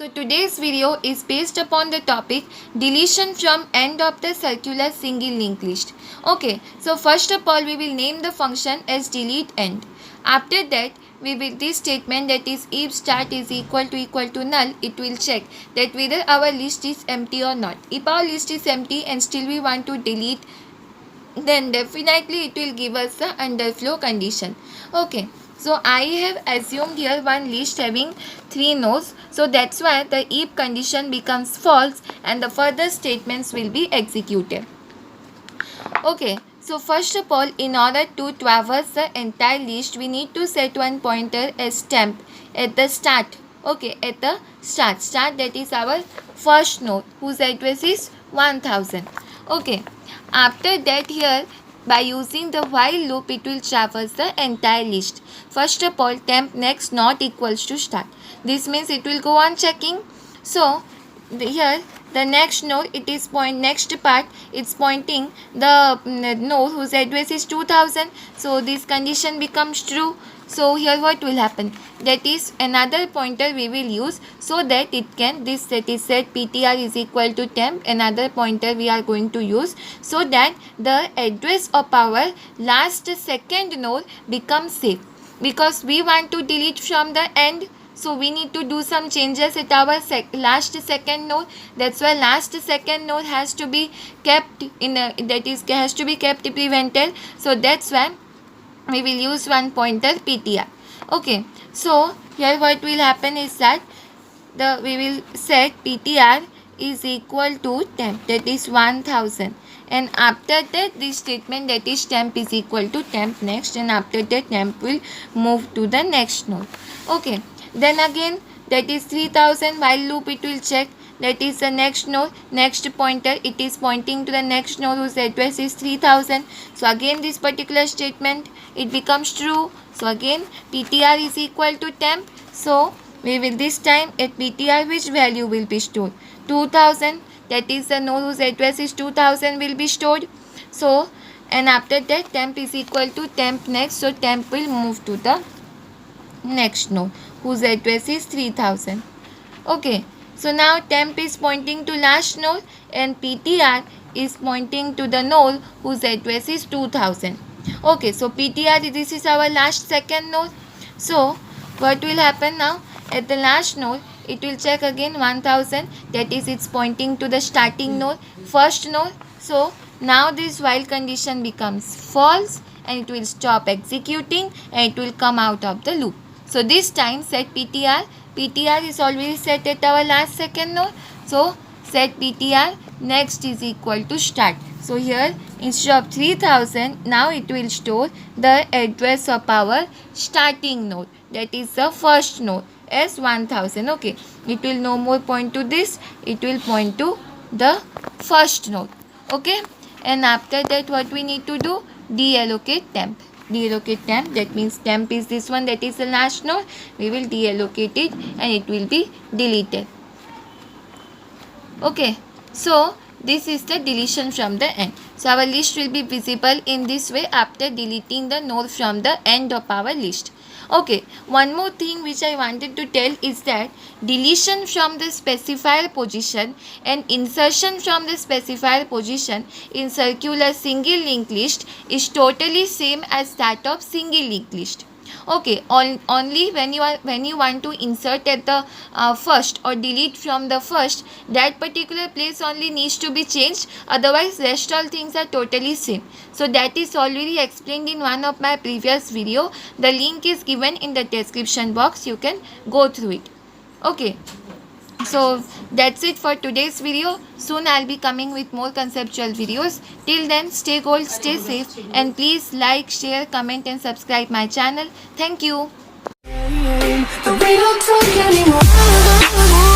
So today's video is based upon the topic deletion from end of the circular single linked list. Okay, so first of all we will name the function as delete end. After that we will this statement, that is if start is equal to null, it will check that whether our list is empty or not. If our list is empty and still we want to delete, then definitely it will give us the underflow condition. Okay, so I have assumed here one list having 3 nodes, so that's why the if condition becomes false and the further statements will be executed. Okay, so first of all, in order to traverse the entire list, we need to set one pointer as temp at the start. Okay, at the start that is our first node whose address is 1000. Okay, after that here by using the while loop it will traverse the entire list. First of all, temp next not equals to start. This means it will go on checking. So here the next node, it is next part it's pointing the node whose address is 2000. So this condition becomes true. So here what will happen, that is another pointer we will use so that it can, this set is set ptr is equal to temp, another pointer we are going to use so that the address of our last second node becomes safe, because we want to delete from the end. So we need to do some changes at our last second node. That's why last second node has to be kept in a, that is has to be kept prevented. So that's why we will use one pointer ptr. Okay, so here what will happen is that we will set ptr is equal to temp, that is 1000, and after that this statement, that is temp is equal to temp next, and after that temp will move to the next node. Okay, then again that is 3000 while loop it will check, that is the next node, next pointer it is pointing to the next node whose address is 3000. So again this particular statement it becomes true. So again ptr is equal to temp. So we will this time at ptr which value will be stored, 2000, that is the node whose address is 2000 will be stored. So and after that temp is equal to temp next, so temp will move to the next node whose address is 3000. Okay, so now temp is pointing to last node and ptr is pointing to the node whose address is 2000. Okay, so ptr, this is our last second node. So what will happen now, at the last node it will check again 1000, that is it's pointing to the starting node, first node. So now this while condition becomes false and it will stop executing and it will come out of the loop. So this time set ptr is already set at our last second node. So set ptr next is equal to start. So here instead of 3000 now it will store the address of our starting node, that is the first node, as 1000. Okay, it will no more point to this, it will point to the first node. Okay, and after that what we need to do, deallocate temp. Deallocate temp, that means temp is this one, that is the last node, we will deallocate it and it will be deleted. Okay, so this is the deletion from the end. So our list will be visible in this way after deleting the node from the end of our list. Okay, one more thing which I wanted to tell is that deletion from the specifier position and insertion from the specifier position in circular single linked list is totally same as that of single linked list. Okay, only when you want to insert at the first or delete from the first, that particular place only needs to be changed, otherwise rest all things are totally same. So that is already explained in one of my previous video. The link is given in the description box, you can go through it. Okay, so that's it for today's video. Soon I'll be coming with more conceptual videos. Till then, stay gold, stay safe, and please like, share, comment and subscribe my channel. Thank you. But we don't talk anymore.